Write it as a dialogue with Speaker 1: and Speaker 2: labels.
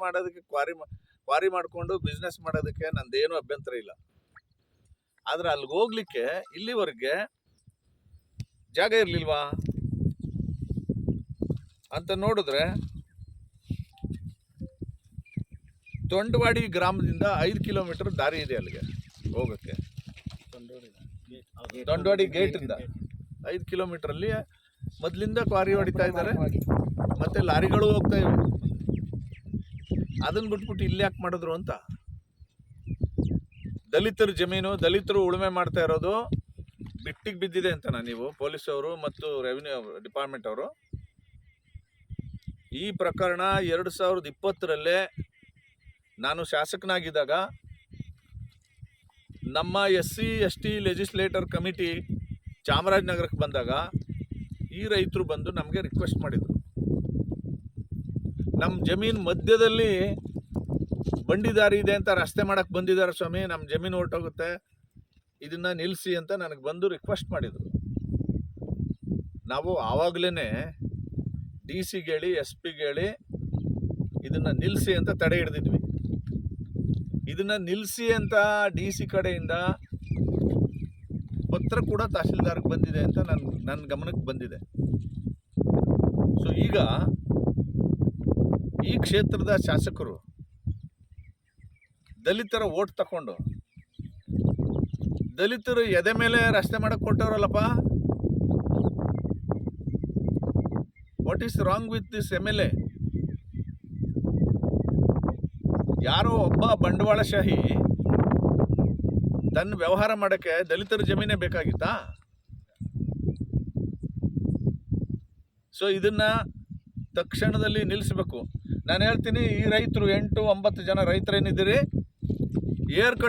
Speaker 1: ಮಾಡೋದಕ್ಕೆ ಕ್ವಾರಿ ಮಾಡಿಕೊಂಡು ಬಿಸ್ನೆಸ್ ಮಾಡೋದಕ್ಕೆ ನಂದೇನು ಅಭ್ಯಂತರ ಇಲ್ಲ. ಆದ್ರೆ ಅಲ್ಲಿಗೆ ಹೋಗ್ಲಿಕ್ಕೆ ಇಲ್ಲಿವರೆಗೆ ಜಾಗ ಇರಲಿಲ್ವಾ ಅಂತ ನೋಡಿದ್ರೆ, ತೊಂಡವಾಡಿ ಗ್ರಾಮದಿಂದ 5 ಕಿಲೋಮೀಟರ್ ದಾರಿ ಇದೆ ಅಲ್ಲಿಗೆ ಹೋಗೋಕ್ಕೆ. ತೊಂಡವಾಡಿ ಗೇಟಿಂದ 5 ಕಿಲೋಮೀಟರ್ ಅಲ್ಲಿ ಮೊದಲಿಂದ ಕ್ವಾರಿ ಹೊಡಿತಾ ಇದ್ದಾರೆ, ಮತ್ತೆ ಲಾರಿಗಳು ಹೋಗ್ತಾ ಇವೆ. ಅದನ್ನ ಬಿಟ್ಬಿಟ್ಟು ಇಲ್ಲಿ ಯಾಕೆ ಮಾಡಿದ್ರು ಅಂತ. ದಲಿತರ ಜಮೀನು, ದಲಿತರು ಉಳುಮೆ ಮಾಡ್ತಾ ಇರೋದು ಬಿಟ್ಟಿಗೆ ಬಿದ್ದಿದೆ ಅಂತ ನೀವು ಪೊಲೀಸ್ ಅವರು ಮತ್ತು ರೆವಿನ್ಯೂ ಡಿಪಾರ್ಟ್ಮೆಂಟ್ ಅವರು. ಈ ಪ್ರಕರಣ 2020ರಲ್ಲೇ ನಾನು ಶಾಸಕನಾಗಿದ್ದಾಗ ನಮ್ಮ SC/ST ಲೆಜಿಸ್ಲೇಟರ್ ಕಮಿಟಿ ಚಾಮರಾಜನಗರಕ್ಕೆ ಬಂದಾಗ ಈ ರೈತರು ಬಂದು ನಮಗೆ ರಿಕ್ವೆಸ್ಟ್ ಮಾಡಿದರು, ನಮ್ಮ ಜಮೀನು ಮಧ್ಯದಲ್ಲಿ ಬಂಡಿ ದಾರಿ ಇದೆ ಅಂತ ರಸ್ತೆ ಮಾಡಕ್ಕೆ ಬಂದಿದ್ದಾರೆ ಸ್ವಾಮಿ, ನಮ್ಮ ಜಮೀನು ಹೊರಟೋಗುತ್ತೆ, ಇದನ್ನು ನಿಲ್ಲಿಸಿ ಅಂತ ನನಗೆ ಬಂದು ರಿಕ್ವೆಸ್ಟ್ ಮಾಡಿದರು. ನಾವು ಆವಾಗಲೇ DC-ಗೆ ಹೇಳಿ SP-ಗೆ ಹೇಳಿ ಇದನ್ನು ನಿಲ್ಲಿಸಿ ಅಂತ ತಡೆ ಹಿಡಿದಿದ್ವಿ. ಇದನ್ನು ನಿಲ್ಲಿಸಿ ಅಂತ DC ಕಡೆಯಿಂದ ಪತ್ರ ಕೂಡ ತಹಶೀಲ್ದಾರ್ಗೆ ಬಂದಿದೆ ಅಂತ ನನ್ನ ಗಮನಕ್ಕೆ ಬಂದಿದೆ. ಸೊ ಈಗ ಈ ಕ್ಷೇತ್ರದ ಶಾಸಕರು ದಲಿತರ ಓಟ್ ತಗೊಂಡು ದಲಿತರು ಎದೆ ಮೇಲೆ ರಸ್ತೆ ಮಾಡಕ್ಕೆ ಕೊಟ್ಟವರಲ್ಲಪ್ಪ. What is wrong with this MLA? ಯಾರೋ ಒಬ್ಬ ಬಂಡವಾಳಶಾಹಿ ತನ್ನ ವ್ಯವಹಾರ ಮಾಡೋಕ್ಕೆ ದಲಿತರ ಜಮೀನೇ ಬೇಕಾಗಿತ್ತಾ? ಸೊ ಇದನ್ನ ತಕ್ಷಣದಲ್ಲಿ ನಿಲ್ಲಿಸಬೇಕು. ನಾನು ಹೇಳ್ತೀನಿ, ಈ ರೈತರು 8-9 ಜನ ರೈತರೇನಿದ್ದೀರಿ, ಏರ್ ಕಟ್